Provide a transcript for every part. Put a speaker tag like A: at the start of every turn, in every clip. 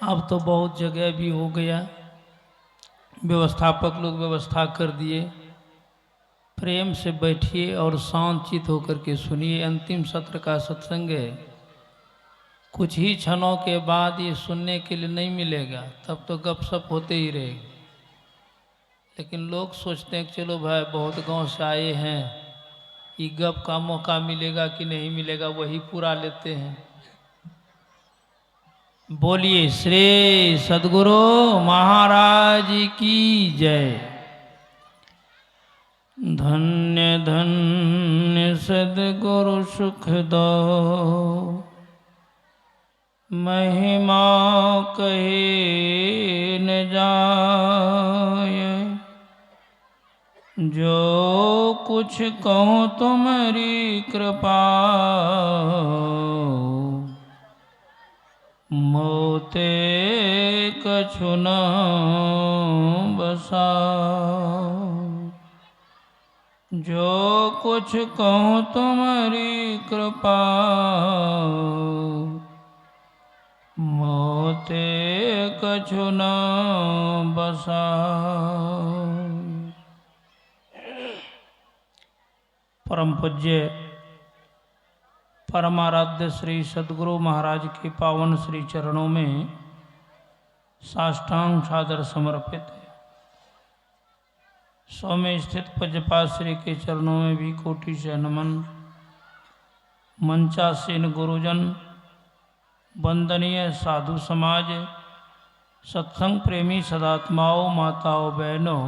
A: अब तो बहुत जगह भी हो गया, व्यवस्थापक लोग व्यवस्था कर दिए। प्रेम से बैठिए और शांत चित होकर के सुनिए। अंतिम सत्र का सत्संग है। कुछ ही क्षणों के बाद ये सुनने के लिए नहीं मिलेगा, तब तो गपशप होते ही रहेगा। लेकिन लोग सोचते हैं कि चलो भाई बहुत गांव से आए हैं, ये गप का मौका मिलेगा कि नहीं मिलेगा, वही पूरा लेते हैं। बोलिए श्री सद्गुरु महाराज की जय। धन्य धन्य सद्गुरु सुख दो, महिमा कहे न जाय। जो कुछ कहूँ तुम्हारी कृपा, मोते कछु न बसा। जो कुछ कहूँ तुम्हारी कृपा, मोते कछु न बसा। परम पूज्य परमाराध्य श्री सद्गुरु महाराज के पावन श्री चरणों में साष्टांग सादर समर्पित है। सौ में स्थित पूज्यपाद श्री के चरणों में भी कोटि से नमन। मंचासीन गुरुजन, वंदनीय साधु समाज, सत्संग प्रेमी सदात्माओं, माताओं, बहनों,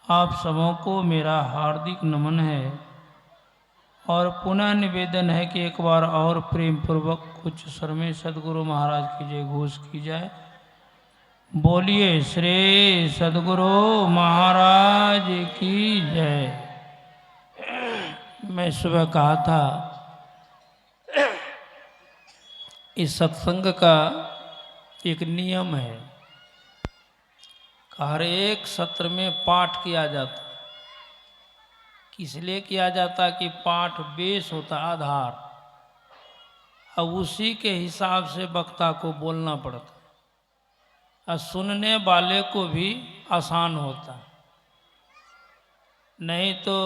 A: आप सबों को मेरा हार्दिक नमन है। और पुनः निवेदन है कि एक बार और प्रेम पूर्वक कुछ स्वर में सद्गुरु महाराज की जय घोष की जाए। बोलिए श्री सद्गुरु महाराज की जय। मैं सुबह कहा था इस सत्संग का एक नियम है, हर एक सत्र में पाठ किया जाता। किस लिए किया जाता कि पाठ बेस होता, आधार, अब उसी के हिसाब से वक्ता को बोलना पड़ता और सुनने वाले को भी आसान होता। नहीं तो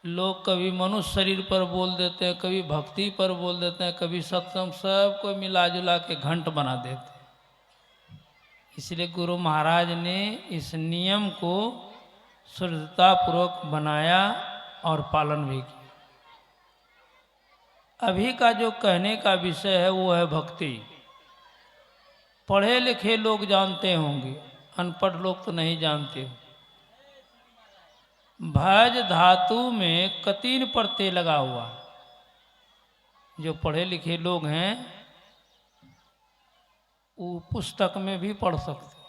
A: लोग कभी मनुष्य शरीर पर बोल देते हैं, कभी भक्ति पर बोल देते हैं, कभी सत्संग, सबको मिला जुला के घंट बना देते हैं। इसलिए गुरु महाराज ने इस नियम को शुद्धतापूर्वक बनाया और पालन भी किया। अभी का जो कहने का विषय है वो है भक्ति। पढ़े लिखे लोग जानते होंगे, अनपढ़ लोग तो नहीं जानते हो। भज धातु में कतीन प्रत्यय लगा हुआ। जो पढ़े लिखे लोग हैं वो पुस्तक में भी पढ़ सकते,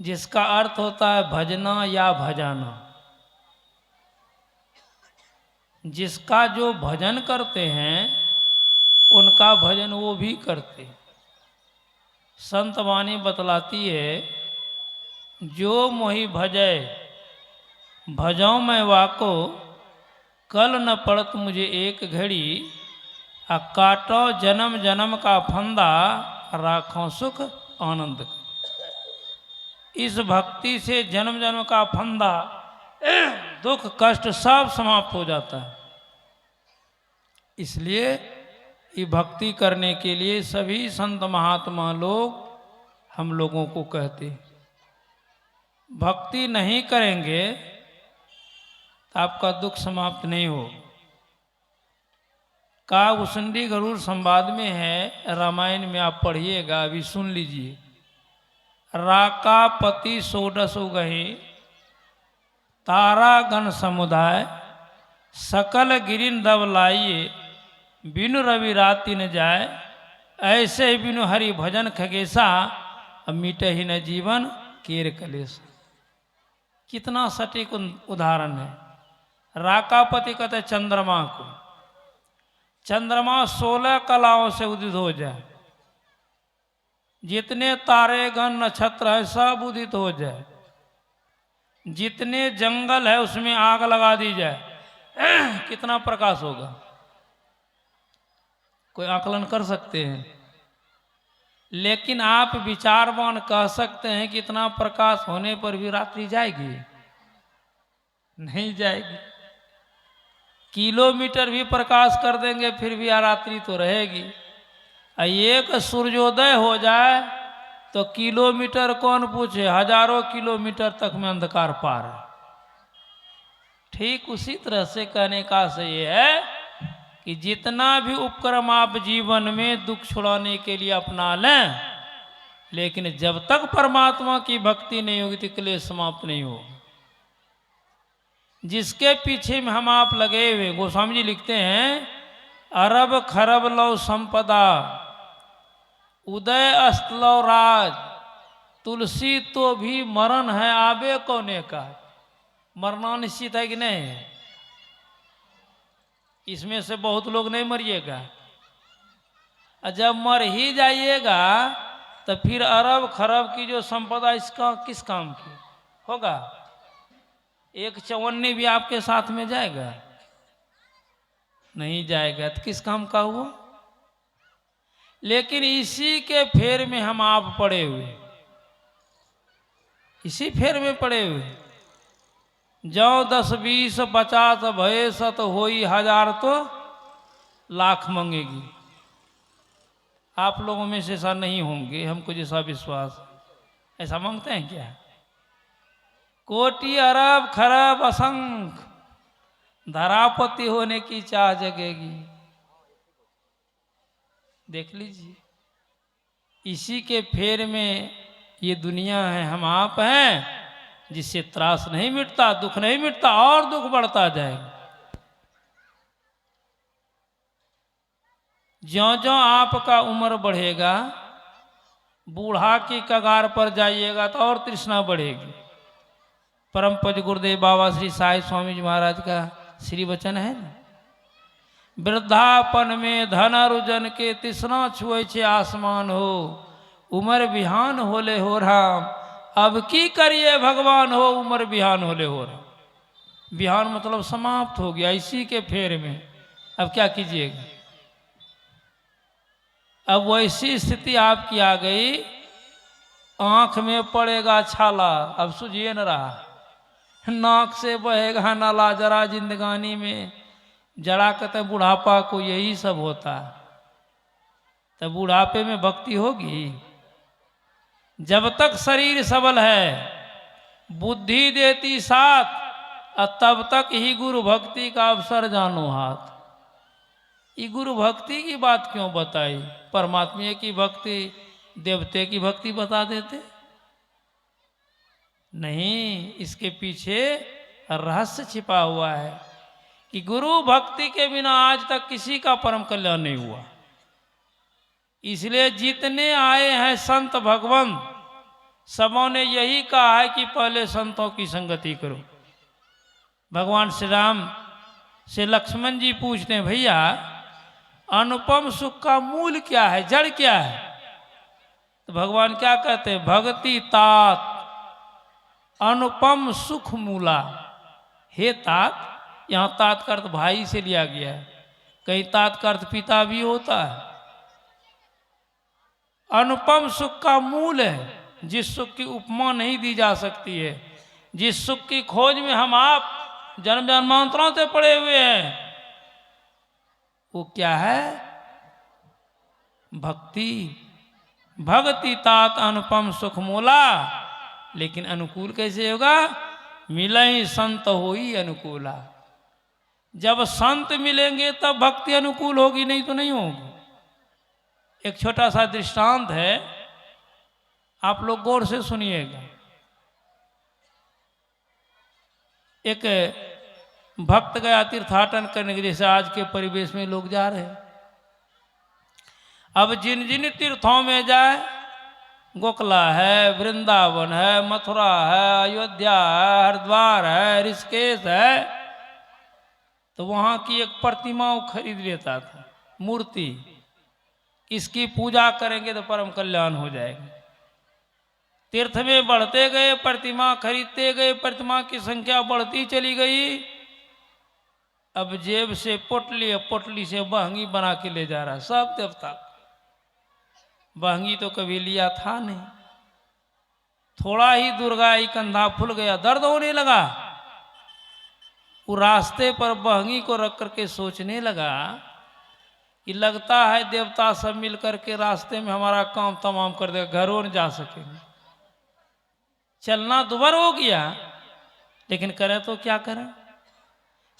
A: जिसका अर्थ होता है भजना या भजाना। जिसका जो भजन करते हैं उनका भजन वो भी करते। संत वाणी बतलाती है, जो मोहि भजय भजौ मैं वाको, कल न पड़त मुझे एक घड़ी, आ काटो जन्म जन्म का फंदा, राखों सुख आनंद। इस भक्ति से जन्म जन्म का फंदा, दुख कष्ट सब समाप्त हो जाता है। इसलिए ये भक्ति करने के लिए सभी संत महात्मा लोग हम लोगों को कहते, भक्ति नहीं करेंगे तो आपका दुख समाप्त नहीं हो। का उसंडी गरुड़ संवाद में है, रामायण में आप पढ़िएगा, अभी सुन लीजिए। राकापति सोडस उगहि, तारा गण समुदाय, सकल गिरिन दब लाइए, बिनु रवि राति न जाए, ऐसे ही बिनु हरि भजन खगेसा, मीटे ही न जीवन केर कलेस। कितना सटीक उदाहरण है। राकापति कहते चंद्रमा को। चंद्रमा 16 कलाओं से उदित हो जाए, जितने तारे गण नक्षत्र है सब उदित हो जाए, जितने जंगल है उसमें आग लगा दी जाए, कितना प्रकाश होगा? कोई आकलन कर सकते हैं? लेकिन आप विचारवान कह सकते हैं कि इतना प्रकाश होने पर भी रात्रि जाएगी? नहीं जाएगी। किलोमीटर भी प्रकाश कर देंगे फिर भी रात्रि तो रहेगी। एक सूर्योदय हो जाए तो किलोमीटर कौन पूछे, हजारों किलोमीटर तक में अंधकार पार है। ठीक उसी तरह से कहने का से ये है कि जितना भी उपक्रम आप जीवन में दुख छुड़ाने के लिए अपना लें, लेकिन जब तक परमात्मा की भक्ति नहीं होगी तो क्लेश समाप्त नहीं होगा। जिसके पीछे में हम आप लगे हुए, गोस्वामी जी लिखते हैं, अरब खरब लव संपदा उदय अस्तलव राज, तुलसी तो भी मरण है आबे कोने का। मरना निश्चित है कि नहीं? इसमें से बहुत लोग नहीं मरिएगा। जब मर ही जाइएगा तो फिर अरब खरब की जो संपदा इसका किस काम की होगा? एक चवन्नी भी आपके साथ में जाएगा? नहीं जाएगा। तो किस काम का हुआ? लेकिन इसी के फेर में हम आप पड़े हुए, इसी फेर में पड़े हुए। जो 10 20 50 भय सत होई हजार तो लाख मांगेगी। आप लोगों में से ऐसा नहीं होंगे, हमको जैसा विश्वास। ऐसा मांगते हैं क्या? कोटि अरब खरब असंख्य धरापति होने की चाह जगेगी। देख लीजिए, इसी के फेर में ये दुनिया है, हम आप हैं, जिससे त्रास नहीं मिटता, दुख नहीं मिटता, और दुख बढ़ता जाएगा। ज्यों ज्यों आपका उम्र बढ़ेगा, बूढ़ा की कगार पर जाइएगा तो और तृष्णा बढ़ेगी। परम पूज्य गुरुदेव बाबा श्री साई स्वामी जी महाराज का श्री वचन है ना, वृद्धापन में धन रुजन के तृष्णा छुए छे आसमान हो, उमर बिहान होले हो राम, अब की करिए भगवान हो, उमर बिहान होले हो राम। बिहान मतलब समाप्त हो गया, इसी के फेर में अब क्या कीजिएगा? अब वैसी स्थिति आपकी आ गई, आंख में पड़ेगा छाला, अब सूझिए न रहा, नाक से बहेगा नाला, जरा जिंदगानी में जरा कहते बुढ़ापा को यही सब होता है। तो बुढ़ापे में भक्ति होगी? जब तक शरीर सबल है, बुद्धि देती साथ, तब तक ही गुरु भक्ति का अवसर जानो हाथ। ये गुरु भक्ति की बात क्यों बताई? परमात्मा की भक्ति, देवते की भक्ति बता देते नहीं। इसके पीछे रहस्य छिपा हुआ है कि गुरु भक्ति के बिना आज तक किसी का परम कल्याण नहीं हुआ। इसलिए जितने आए हैं संत भगवान, सबों ने यही कहा है कि पहले संतों की संगति करो। भगवान श्री राम से लक्ष्मण जी पूछते हैं, भैया अनुपम सुख का मूल क्या है, जड़ क्या है? तो भगवान क्या कहते हैं? भक्ति तात अनुपम सुख मूला। हे तात, यहाँ तात का अर्थ भाई से लिया गया है, कहीं तात का अर्थ पिता भी होता है। अनुपम सुख का मूल है, जिस सुख की उपमा नहीं दी जा सकती है, जिस सुख की खोज में हम आप जन्म जन्मांतरों से पड़े हुए हैं, वो क्या है? भक्ति। भक्ति तात अनुपम सुख मूला। लेकिन अनुकूल कैसे होगा? मिलई संत होई अनुकूला। जब संत मिलेंगे तब भक्ति अनुकूल होगी, नहीं तो नहीं होगी। एक छोटा सा दृष्टांत है, आप लोग गौर से सुनिएगा। एक भक्त गया तीर्थाटन करने के लिए, जैसे आज के परिवेश में लोग जा रहे हैं। अब जिन जिन तीर्थों में जाए, गोकला है, वृंदावन है, मथुरा है, अयोध्या है, हरिद्वार है, ऋषिकेश है, तो वहां की एक प्रतिमा खरीद लेता था, मूर्ति। इसकी पूजा करेंगे तो परम कल्याण हो जाएगा। तीर्थ में बढ़ते गए, प्रतिमा खरीदते गए, प्रतिमा की संख्या बढ़ती चली गई। अब जेब से पोटली से बहंगी बना के ले जा रहा है सब देवता। बहंगी तो कभी लिया था नहीं। थोड़ा ही दूर गया, कंधा फूल गया, दर्द होने लगा। वो रास्ते पर बहंगी को रख करके सोचने लगा कि लगता है देवता सब मिल करके रास्ते में हमारा काम तमाम कर देगा, घरों नहीं जा सकेंगे। चलना दुबर हो गया, लेकिन करें तो क्या करें।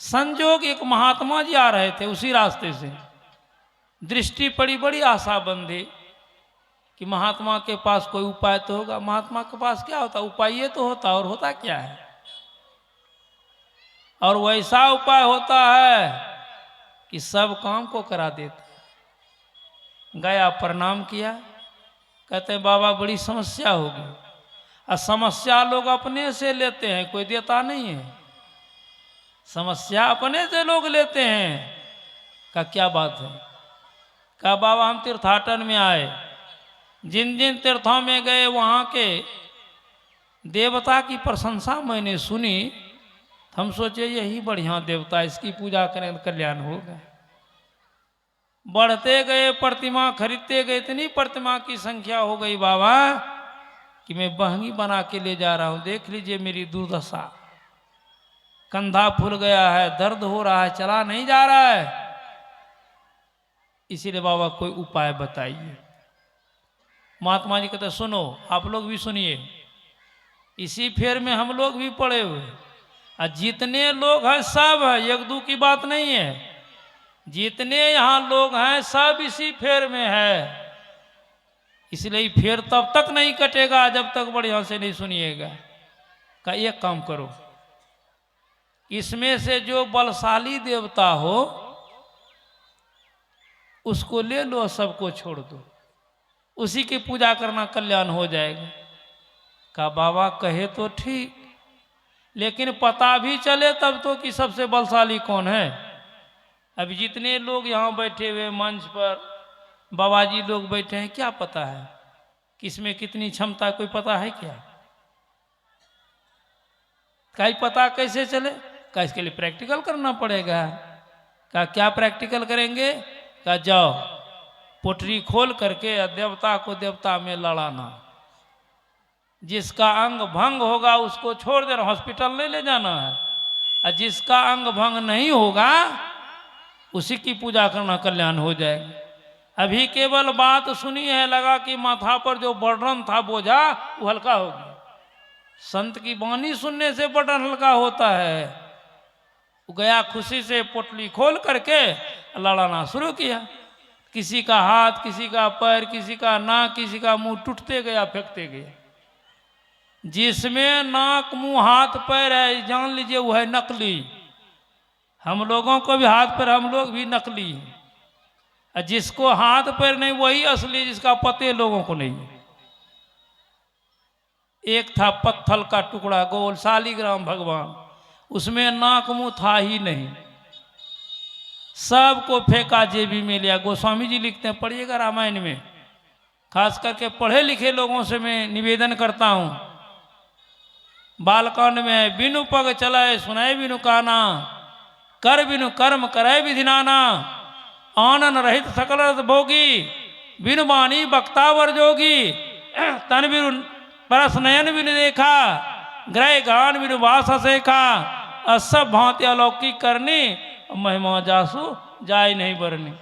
A: संजोग एक महात्मा जी आ रहे थे उसी रास्ते से, दृष्टि पड़ी, बड़ी आशा बंधी कि महात्मा के पास कोई उपाय तो होगा। महात्मा के पास क्या होता, उपाय ये तो होता, और होता क्या है, और वैसा उपाय होता है कि सब काम को करा देता। गया, प्रणाम किया, कहते हैं बाबा बड़ी समस्या होगी। और समस्या लोग अपने से लेते हैं, कोई देता नहीं है। समस्या अपने से लोग लेते हैं। का क्या बात है? कहा बाबा हम तीर्थाटन में आए, जिन जिन तीर्थों में गए वहाँ के देवता की प्रशंसा मैंने सुनी, हम सोचे यही बढ़िया देवता, इसकी पूजा करें तो कल्याण होगा। बढ़ते गए, प्रतिमा खरीदते गए, इतनी प्रतिमा की संख्या हो गई बाबा कि मैं बहंगी बना के ले जा रहा हूँ। देख लीजिए मेरी दुर्दशा, कंधा फूल गया है, दर्द हो रहा है, चला नहीं जा रहा है। इसीलिए बाबा कोई उपाय बताइए। महात्मा जी कहते सुनो, आप लोग भी सुनिए, इसी फेर में हम लोग भी पड़े हुए, और जितने लोग हैं सब है, एक दो की बात नहीं है, जितने यहाँ लोग हैं सब इसी फेर में है। इसलिए फेर तब तक नहीं कटेगा जब तक बढ़िया से नहीं सुनिएगा। का एक काम करो, इसमें से जो बलशाली देवता हो उसको ले लो, सबको छोड़ दो, उसी की पूजा करना कल्याण हो जाएगा। का बाबा कहे तो ठीक, लेकिन पता भी चले तब तो कि सबसे बलशाली कौन है। अभी जितने लोग यहाँ बैठे हुए मंच पर, बाबा जी लोग बैठे हैं, क्या पता है किसमें कितनी क्षमता, कोई पता है क्या? कहीं पता कैसे चले? का इसके लिए प्रैक्टिकल करना पड़ेगा। का क्या प्रैक्टिकल करेंगे? का जाओ पोटरी खोल करके देवता को देवता में लड़ाना, जिसका अंग भंग होगा उसको छोड़ देना, हॉस्पिटल नहीं ले जाना है, और जिसका अंग भंग नहीं होगा उसी की पूजा करना कल्याण हो जाएगा। अभी केवल बात सुनी है, लगा कि माथा पर जो बर्डन था बोझा वो हल्का हो गया। संत की वाणी सुनने से बर्डन हल्का होता है। वो गया खुशी से पोटली खोल करके लड़ाना शुरू किया। किसी का हाथ, किसी का पैर, किसी का नाक, किसी का मुंह टूटते गया, फेंकते गया। जिसमें नाक मुंह हाथ पैर है, जान लीजिए वो है नकली। हम लोगों को भी हाथ पैर, हम लोग भी नकली हैं। और जिसको हाथ पैर नहीं वही असली, जिसका पते लोगों को नहीं। एक था पत्थर का टुकड़ा गोल, शालीग्राम भगवान, उसमें नाक मुंह था ही नहीं, सबको फेंका, जेबी में लिया। गोस्वामी जी लिखते हैं, पढ़िएगा रामायण में, खास करके पढ़े लिखे लोगों से मैं निवेदन करता हूं। बालकांड में बिनु पग चलाए सुनाए बिनु काना, कर बिनु कर्म करे विधि नाना, आनन रहित सकल रस भोगी, बिनु बानी बक्तावर जोगी, तन बिनु परस नयन बिनु देखा, ग्रह गान बिनु वास सेखा, असब भांति अलौकिक करनी, महिमा जासु जाय नहीं बरनी।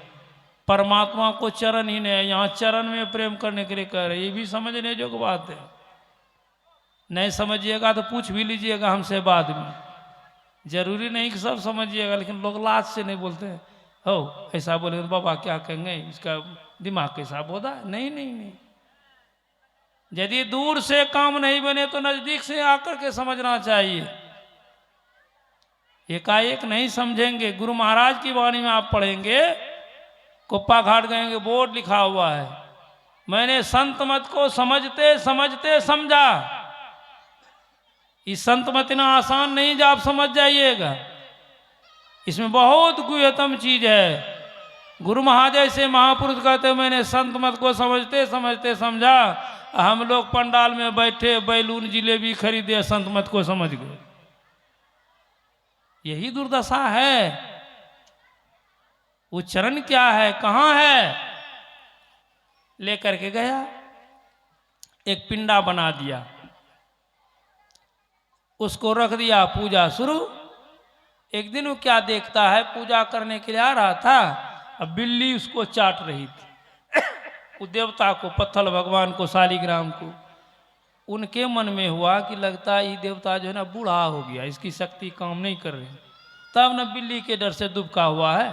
A: परमात्मा को चरण ही नहीं है, यहाँ चरण में प्रेम करने के लिए कह रहे, ये भी समझने जो बात है। नहीं समझिएगा तो पूछ भी लीजिएगा हमसे बाद में, जरूरी नहीं कि सब समझिएगा, लेकिन लोग लाज से नहीं बोलते हैं, हो ऐसा बोले बाबा क्या कहेंगे, इसका दिमाग कैसा बोधा। नहीं नहीं नहीं, यदि दूर से काम नहीं बने तो नजदीक से आकर के समझना चाहिए। एकाएक नहीं समझेंगे। गुरु महाराज की वाणी में आप पढ़ेंगे, कुप्पा घाट गएंगे, बोर्ड लिखा हुआ है, मैंने संत मत को समझते समझते समझा। इस संत मत इतना आसान नहीं जो आप समझ जाइएगा, इसमें बहुत गुह्यतम चीज है। गुरु महाजय से महापुरुष कहते मैंने संत मत को समझते समझते समझा। हम लोग पंडाल में बैठे बैलून जिलेबी खरीदे, संत मत को समझ गए। यही दुर्दशा है। वो चरण क्या है, कहाँ है? लेकर के गया, एक पिंडा बना दिया, उसको रख दिया, पूजा शुरू। एक दिन वो क्या देखता है, पूजा करने के लिए आ रहा था, अब बिल्ली उसको चाट रही थी। वो देवता को, पत्थल भगवान को, शालिग्राम को, उनके मन में हुआ कि लगता है ये देवता जो है ना बूढ़ा हो गया, इसकी शक्ति काम नहीं कर रही, तब न बिल्ली के डर से दुबका हुआ है,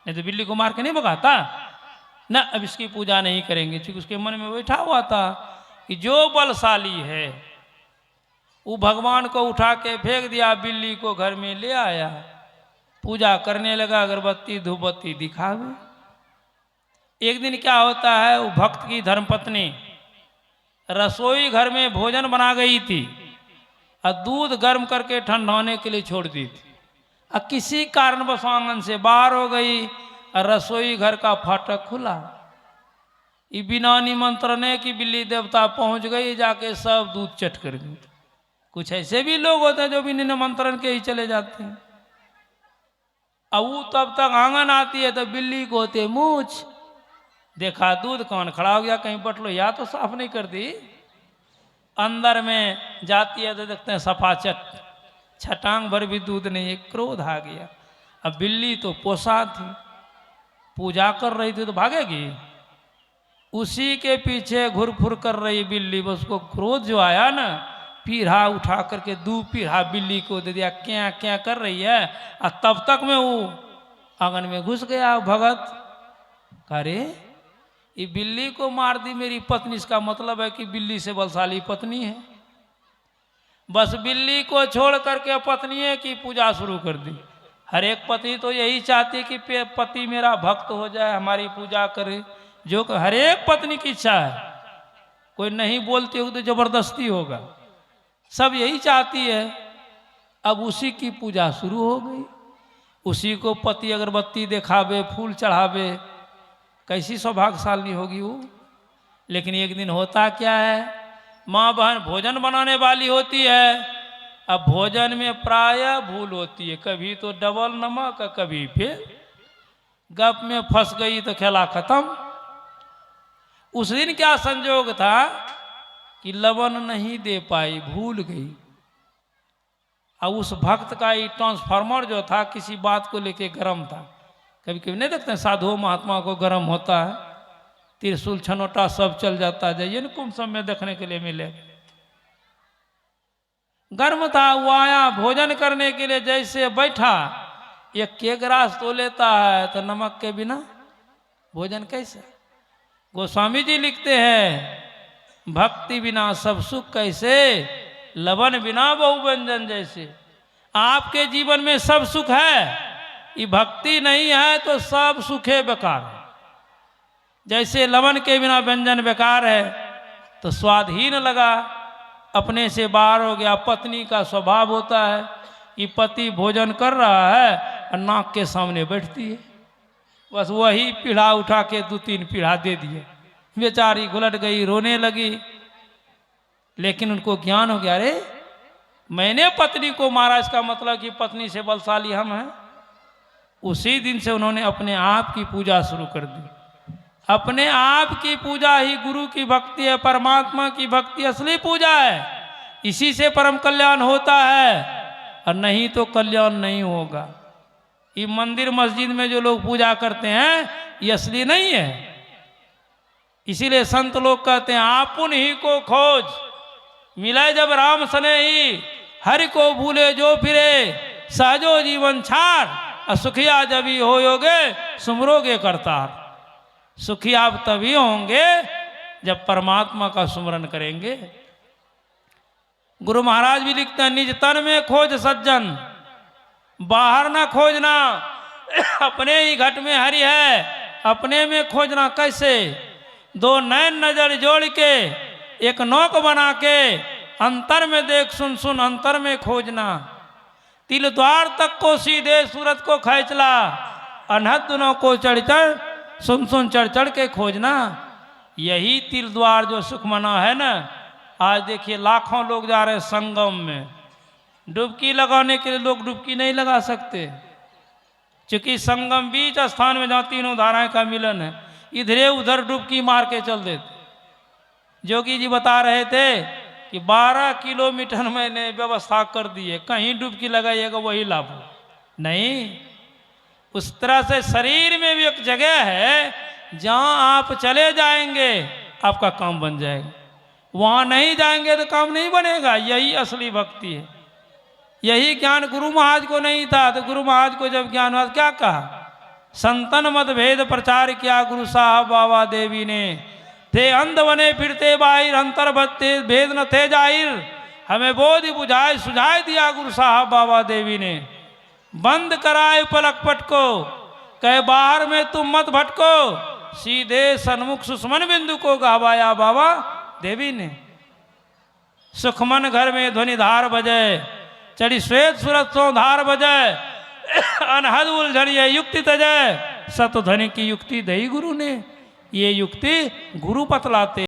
A: नहीं तो बिल्ली को मार के नहीं भगाता ना। अब इसकी पूजा नहीं करेंगे, क्योंकि उसके मन में बैठा हुआ था कि जो बलशाली है वो भगवान को उठा के फेंक दिया, बिल्ली को घर में ले आया, पूजा करने लगा, अगरबत्ती धूपबत्ती दिखावे। एक दिन क्या होता है, वो भक्त की धर्मपत्नी रसोई घर में भोजन बना गई थी और दूध गर्म करके ठंडाने के लिए छोड़ दी थी, और किसी कारणवश आंगन से बाहर हो गई और रसोई घर का फाटक खुला। ये बिना निमंत्रणे की बिल्ली देवता पहुंच गई, जाके सब दूध चट कर गई। कुछ ऐसे भी लोग होते हैं जो बिना निमंत्रण के ही चले जाते हैं। अब वो तब तक आंगन आती है तो बिल्ली को होते मूछ, देखा दूध कौन खड़ा हो गया, कहीं बटलो या तो साफ नहीं कर दी। अंदर में जाती है तो देखते हैं सफा छटांग भर भी दूध नहीं है। क्रोध आ गया। अब बिल्ली तो पोसा थी, पूजा कर रही थी तो भागेगी, उसी के पीछे घुर फुर कर रही बिल्ली। बस उसको क्रोध जो आया ना, पीढ़ा उठा करके 2 पीढ़ा बिल्ली को दे दिया, क्या क्या कर रही है। और तब तक में वो आंगन में घुस गया भगत। अरे ये बिल्ली को मार दी मेरी पत्नी, इसका मतलब है कि बिल्ली से बलशाली पत्नी है। बस बिल्ली को छोड़ करके पत्नी की पूजा शुरू कर दी। हर एक पति तो यही चाहती कि पति मेरा भक्त हो जाए, हमारी पूजा करे, जो हर एक पत्नी की इच्छा है। कोई नहीं बोलते हो तो जबरदस्ती होगा, सब यही चाहती है। अब उसी की पूजा शुरू हो गई, उसी को पति अगरबत्ती दिखावे, फूल चढ़ावे, कैसी सौभाग्यशाली होगी वो। लेकिन एक दिन होता क्या है, माँ बहन भोजन बनाने वाली होती है। अब भोजन में प्रायः भूल होती है, कभी तो डबल नमक, कभी फिर गप में फंस गई तो खेला खत्म। उस दिन क्या संजोग था कि लवण नहीं दे पाई, भूल गई। और उस भक्त का ही ट्रांसफार्मर जो था किसी बात को लेके गर्म था। कभी कभी नहीं देखते साधुओं महात्मा को गर्म होता है, त्रिशूल छनोटा सब चल जाता है। जाइए ना कुंभ सब में देखने के लिए मिले। गर्म था, वो आया भोजन करने के लिए, जैसे बैठा एक के ग्रास तो लेता है तो नमक के बिना भोजन कैसे। गोस्वामी जी लिखते हैं, भक्ति बिना सब सुख कैसे, लवण बिना बहु व्यंजन जैसे। आपके जीवन में सब सुख है, ये भक्ति नहीं है तो सब सुखे बेकार है। जैसे लवण के बिना व्यंजन बेकार है, तो स्वादहीन लगा, अपने से बाहर हो गया। पत्नी का स्वभाव होता है कि पति भोजन कर रहा है और नाक के सामने बैठती है, बस वही पीढ़ा उठा के 2-3 पीढ़ा दे दिए। बेचारी घुलट गई, रोने लगी। लेकिन उनको ज्ञान हो गया, अरे मैंने पत्नी को मारा, इसका मतलब कि पत्नी से बलशाली हम हैं। उसी दिन से उन्होंने अपने आप की पूजा शुरू कर दी। अपने आप की पूजा ही गुरु की भक्ति है, परमात्मा की भक्ति असली पूजा है। इसी से परम कल्याण होता है, और नहीं तो कल्याण नहीं होगा। ये मंदिर मस्जिद में जो लोग पूजा करते हैं ये असली नहीं है। इसीलिए संत लोग कहते हैं, आपुन ही को खोज मिले जब राम सने ही, हरि को भूले जो फिरे, सहजो जीवन छाड़, और सुखिया जब ही हो योगे सुमरोगे करतार। सुखी आप तभी होंगे जब परमात्मा का सुमरन करेंगे। गुरु महाराज भी लिखते हैं, निज तन में खोज सज्जन, बाहर ना खोजना। अपने ही घट में हरि है, अपने में खोजना कैसे। 2 नैन नजर जोड़ के एक नोक बना के, अंतर में देख सुन सुन अंतर में खोजना। तिल द्वार तक को सीधे सूरत को खैचला, अनहद दोनों को चढ़ चढ़ सुन सुन चढ़ चढ़ के खोजना। यही तिल द्वार जो सुख मना है ना। आज देखिए लाखों लोग जा रहे हैं संगम में, डुबकी लगाने के लिए लोग डुबकी नहीं लगा सकते, क्योंकि संगम बीच स्थान में जहाँ तीनों धाराएं का मिलन है। इधरे उधर डुबकी मार के चल देते। जोगी जी बता रहे थे कि 12 किलोमीटर मैंने व्यवस्था कर दी है, कहीं डुबकी लगाइएगा वही लाभ हो। नहीं, उस तरह से शरीर में भी एक जगह है जहां आप चले जाएंगे आपका काम बन जाएगा, वहां नहीं जाएंगे तो काम नहीं बनेगा। यही असली भक्ति है। यही ज्ञान गुरु महाराज को नहीं था, तो गुरु महाराज को जब ज्ञान हुआ क्या कहा, संतन मत भेद प्रचार किया गुरु साहब बाबा देवी ने, थे अंध बने फिरते बाहिर, अंतर भत्ते भेद न थे जाहिर, हमें बोधि बुझाए सुझाए दिया गुरु साहब बाबा देवी ने, बंद कराए पलक पट को, कहे बाहर में तुम मत भटको, सीधे सन्मुख सुषमन बिंदु को गहवाया बाबा देवी ने। सुखमन घर में ध्वनि धार बजे, चढ़ी श्वेत सूरत सो धार बजे, अनहद उलझन ये युक्ति तजय, सत ध्वनि की युक्ति दई गुरु ने। ये युक्ति गुरु बतलाते।